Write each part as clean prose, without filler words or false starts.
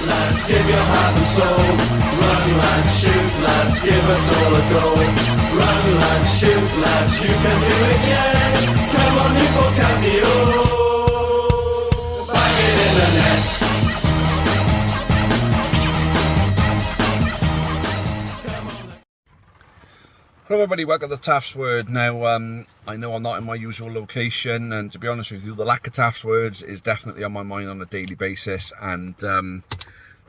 lads, give your heart and soul. Run lads, shoot lads, give us all a go. Run lads, shoot lads, you can do it yet. Come on Newport County, oh, bang it in the net. Hello everybody, welcome to Taff's Word. Now, I know I'm not in my usual location, and to be honest with you, the lack of Taff's Words is definitely on my mind on a daily basis, and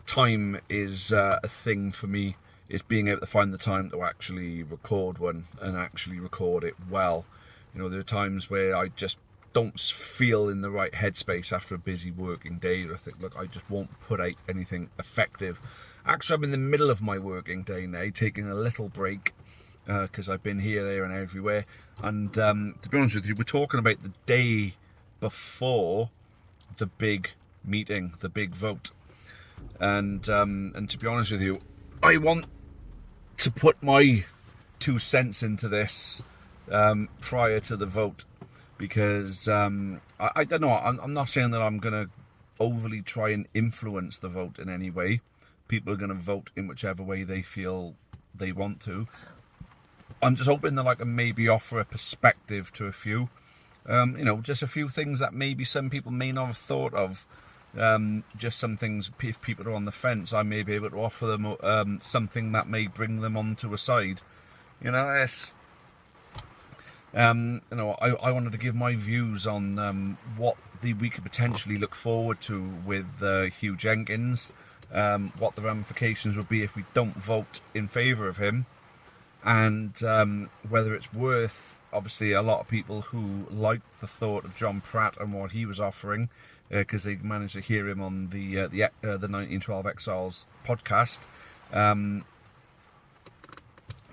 time is a thing for me. It's being able to find the time to actually record one, and actually record it well. You know, there are times where I just don't feel in the right headspace after a busy working day, or I think, look, I just won't put out anything effective. Actually, I'm in the middle of my working day now, taking a little break, because I've been here, there and everywhere, and to be honest with you, we're talking about the day before the big meeting, the big vote, and to be honest with you, I want to put my 2 cents into this prior to the vote, because I don't know, I'm not saying that I'm going to overly try and influence the vote in any way. People are going to vote in whichever way they feel they want to. I'm just hoping that I can maybe offer a perspective to a few, you know, just a few things that maybe some people may not have thought of. Just some things, if people are on the fence, I may be able to offer them something that may bring them onto a side. You know, it's, you know, I wanted to give my views on what we could potentially look forward to with Hugh Jenkins, what the ramifications would be if we don't vote in favour of him. And whether it's worth, obviously, a lot of people who liked the thought of John Pratt and what he was offering, because they managed to hear him on the 1912 Exiles podcast.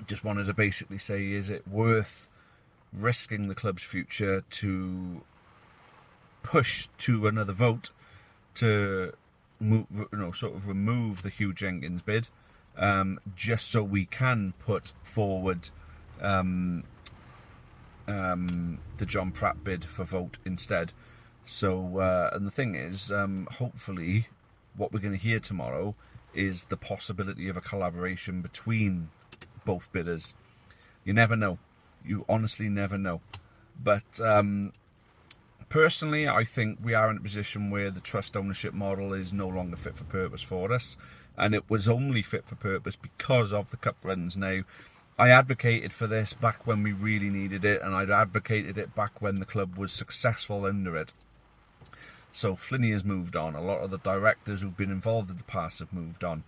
Just wanted to basically say, is it worth risking the club's future to push to another vote to move, you know, sort of remove the Hugh Jenkins bid? Just so we can put forward the John Pratt bid for vote instead. So, and the thing is, hopefully what we're going to hear tomorrow is the possibility of a collaboration between both bidders. You never know. You honestly never know. But personally, I think we are in a position where the trust ownership model is no longer fit for purpose for us. And it was only fit for purpose because of the cup runs. Now, I advocated for this back when we really needed it, and I'd advocated it back when the club was successful under it. So Flinney has moved on. A lot of the directors who've been involved in the past have moved on.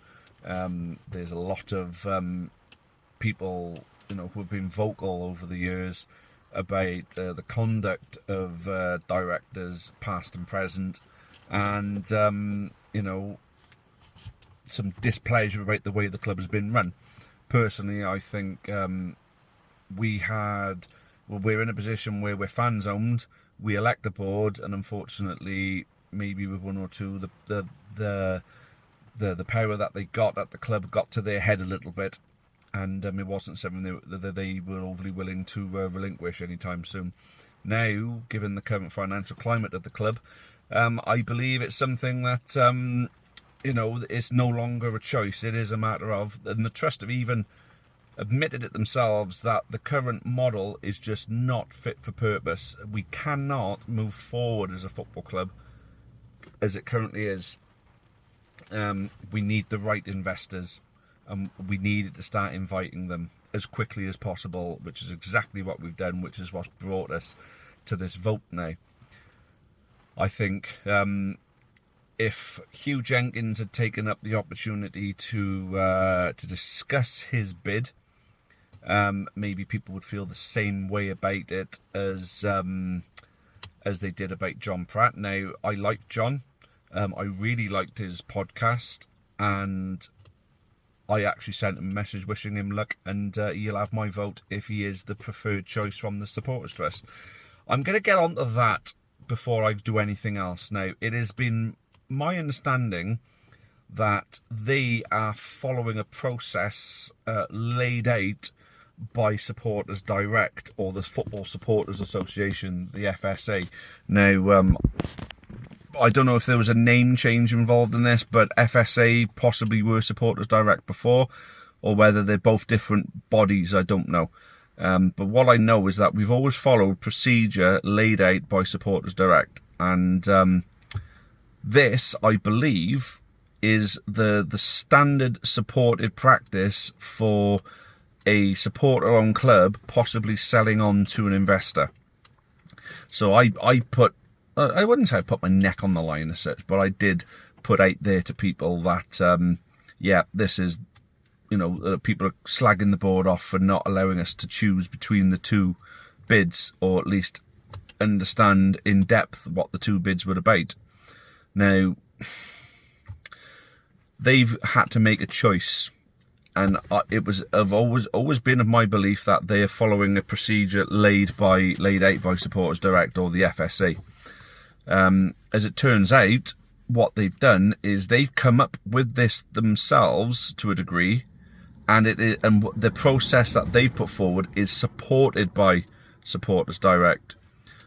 There's a lot of people, you know, who have been vocal over the years about the conduct of directors, past and present, and you know, some displeasure about the way the club has been run. Personally, I think we're in a position where we're fans owned, we elect a board, and unfortunately, maybe with one or two, the power that they got at the club got to their head a little bit, and it wasn't something that they were overly willing to relinquish anytime soon. Now, given the current financial climate of the club, I believe it's something that you know, it's no longer a choice. It is a matter of, and the trust have even admitted it themselves, that the current model is just not fit for purpose. We cannot move forward as a football club as it currently is. We need the right investors, and we need to start inviting them as quickly as possible, which is exactly what we've done, which is what's brought us to this vote now. I think if Hugh Jenkins had taken up the opportunity to discuss his bid, maybe people would feel the same way about it as they did about John Pratt. Now, I like John. I really liked his podcast, and I actually sent him a message wishing him luck, and he'll have my vote if he is the preferred choice from the Supporters Trust. I'm going to get onto that before I do anything else. Now, it has been my understanding that they are following a process laid out by Supporters Direct, or the Football Supporters Association, the FSA. Now, I don't know if there was a name change involved in this, but FSA possibly were Supporters Direct before, or whether they're both different bodies, I don't know. But what I know is that we've always followed procedure laid out by Supporters Direct, and this, I believe, is the standard supported practice for a supporter-owned club possibly selling on to an investor. So I wouldn't say I put my neck on the line as such, but I did put out there to people that, yeah, this is, people are slagging the board off for not allowing us to choose between the two bids, or at least understand in depth what the two bids were about. Now, they've had to make a choice, and I've always been of my belief that they are following a procedure laid out by Supporters Direct or the FSA. As it turns out, what they've done is they've come up with this themselves to a degree, and the process that they've put forward is supported by Supporters Direct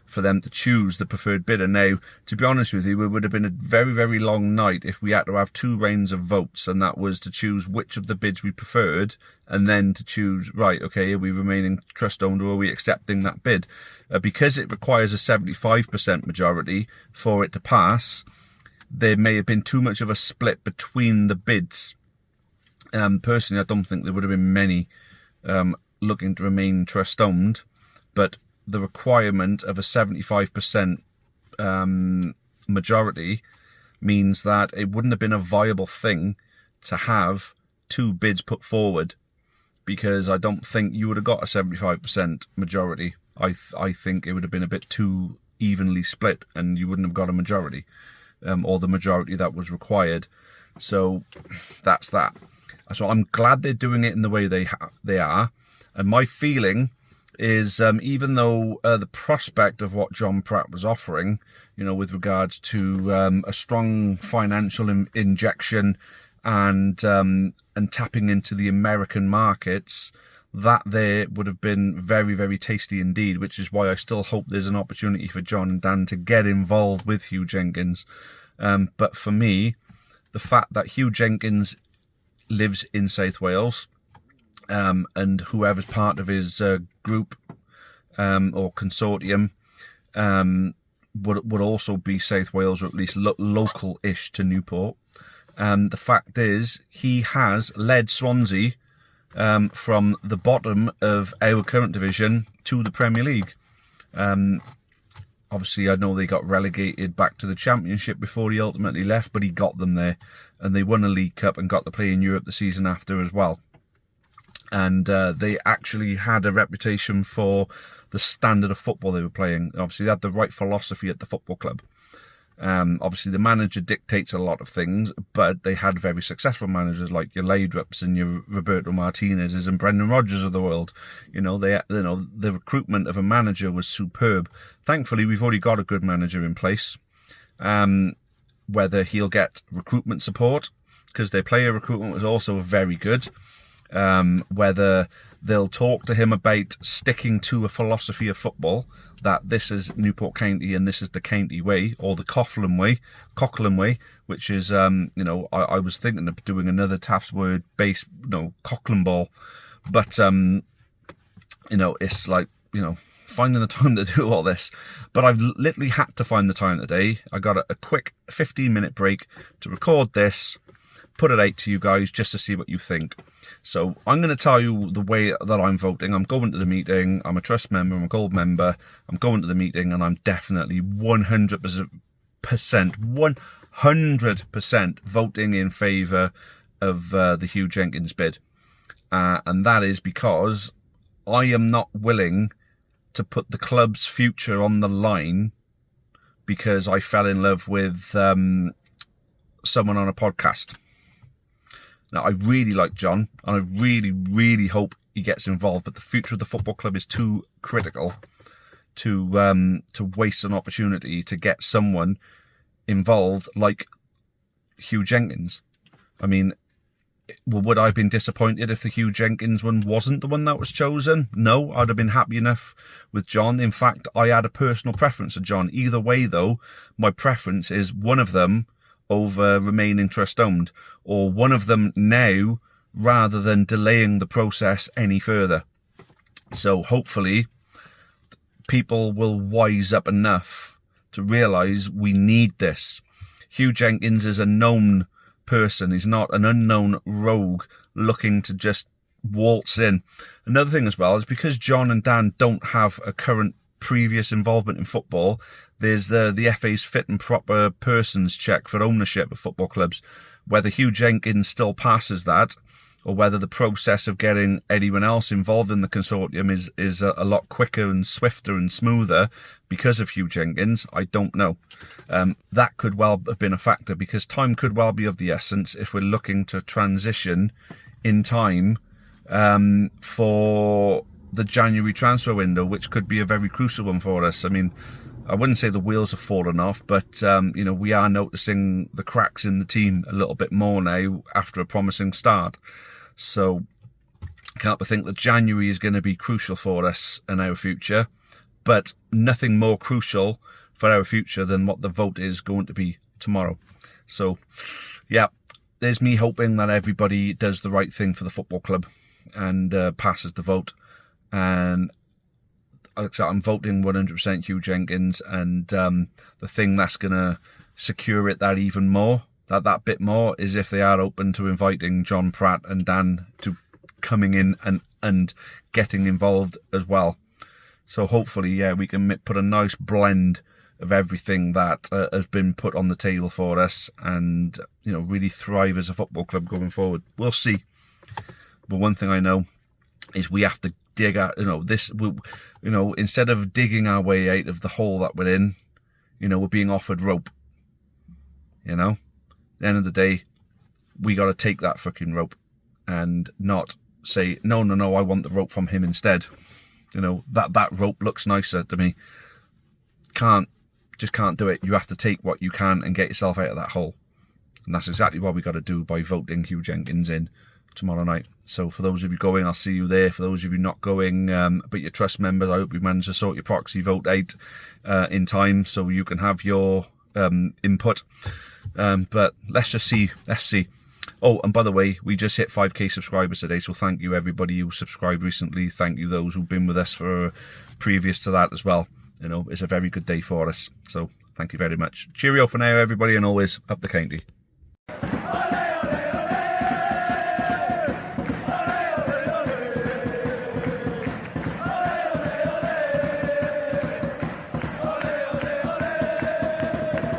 for them to choose the preferred bidder. Now, to be honest with you, it would have been a very, very long night if we had to have 2 rounds of votes, and that was to choose which of the bids we preferred, and then to choose, right, okay, are we remaining trust-owned or are we accepting that bid? Because it requires a 75% majority for it to pass, there may have been too much of a split between the bids. Personally, I don't think there would have been many looking to remain trust-owned, but the requirement of a 75% majority means that it wouldn't have been a viable thing to have 2 bids put forward, because I don't think you would have got a 75% majority. I think it would have been a bit too evenly split, and you wouldn't have got a majority, or the majority that was required. So that's that. So I'm glad they're doing it in the way they are, and my feeling is, even though the prospect of what John Pratt was offering, with regards to a strong financial injection and tapping into the American markets, that there would have been very, very tasty indeed, which is why I still hope there's an opportunity for John and Dan to get involved with Hugh Jenkins. But for me, the fact that Hugh Jenkins lives in South Wales, and whoever's part of his group or consortium would also be South Wales, or at least local-ish to Newport. The fact is, he has led Swansea from the bottom of our current division to the Premier League. Obviously, I know they got relegated back to the Championship before he ultimately left, but he got them there, and they won a League Cup and got to play in Europe the season after as well. And they actually had a reputation for the standard of football they were playing. Obviously, they had the right philosophy at the football club. Obviously, the manager dictates a lot of things, but they had very successful managers like your Laudrups and your Roberto Martinez's and Brendan Rodgers of the world. The recruitment of a manager was superb. Thankfully, we've already got a good manager in place. Whether he'll get recruitment support, because their player recruitment was also very good. Whether they'll talk to him about sticking to a philosophy of football, that this is Newport County and this is the county way, or the Coughlin way, which is, I was thinking of doing another Taff's word based, Coughlin ball, but, it's like, finding the time to do all this. But I've literally had to find the time today. I got a quick 15-minute break to record this, put it out to you guys just to see what you think. So I'm going to tell you the way that I'm voting. I'm going to the meeting. I'm a trust member. I'm a gold member. I'm going to the meeting, and I'm definitely 100% voting in favour of the Hugh Jenkins bid. And that is because I am not willing to put the club's future on the line because I fell in love with someone on a podcast. Now, I really like John, and I really, really hope he gets involved, but the future of the football club is too critical to waste an opportunity to get someone involved like Hugh Jenkins. I mean, Well, would I have been disappointed if the Hugh Jenkins one wasn't the one that was chosen? No, I'd have been happy enough with John. In fact, I had a personal preference for John. Either way, though, my preference is one of them over remaining trust-owned, or one of them now rather than delaying the process any further. So hopefully people will wise up enough to realise we need this. Hugh Jenkins is a known person. He's not an unknown rogue looking to just waltz in. Another thing as well is because John and Dan don't have a current previous involvement in football, there's the FA's fit and proper persons check for ownership of football clubs. Whether Hugh Jenkins still passes that, or whether the process of getting anyone else involved in the consortium is a lot quicker and swifter and smoother because of Hugh Jenkins, I don't know. That could well have been a factor, because time could well be of the essence if we're looking to transition in time for the January transfer window, which could be a very crucial one for us. I mean, I wouldn't say the wheels have fallen off, but you know, we are noticing the cracks in the team a little bit more now after a promising start. So can't but think that January is going to be crucial for us and our future, but nothing more crucial for our future than what the vote is going to be tomorrow. So yeah, there's me hoping that everybody does the right thing for the football club and passes the vote. And I'm voting 100% Hugh Jenkins, and the thing that's going to secure it that even more, that bit more, is if they are open to inviting John Pratt and Dan to coming in and getting involved as well. So hopefully, yeah, we can put a nice blend of everything that has been put on the table for us, and you know, really thrive as a football club going forward. We'll see. But one thing I know is we have to dig out, instead of digging our way out of the hole that we're in, we're being offered rope. At the end of the day, we got to take that fucking rope and not say, no, I want the rope from him instead. That rope looks nicer to me. Just can't do it. You have to take what you can and get yourself out of that hole. And that's exactly what we got to do by voting Hugh Jenkins in tomorrow night. So for those of you going, I'll see you there. For those of you not going, but your trust members, I hope you manage to sort your proxy vote out in time so you can have your input. But let's see. Oh, and by the way, we just hit 5k subscribers today, so thank you everybody who subscribed recently. Thank you those who've been with us for previous to that as well. It's a very good day for us, so thank you very much. Cheerio for now, everybody, and always up the county.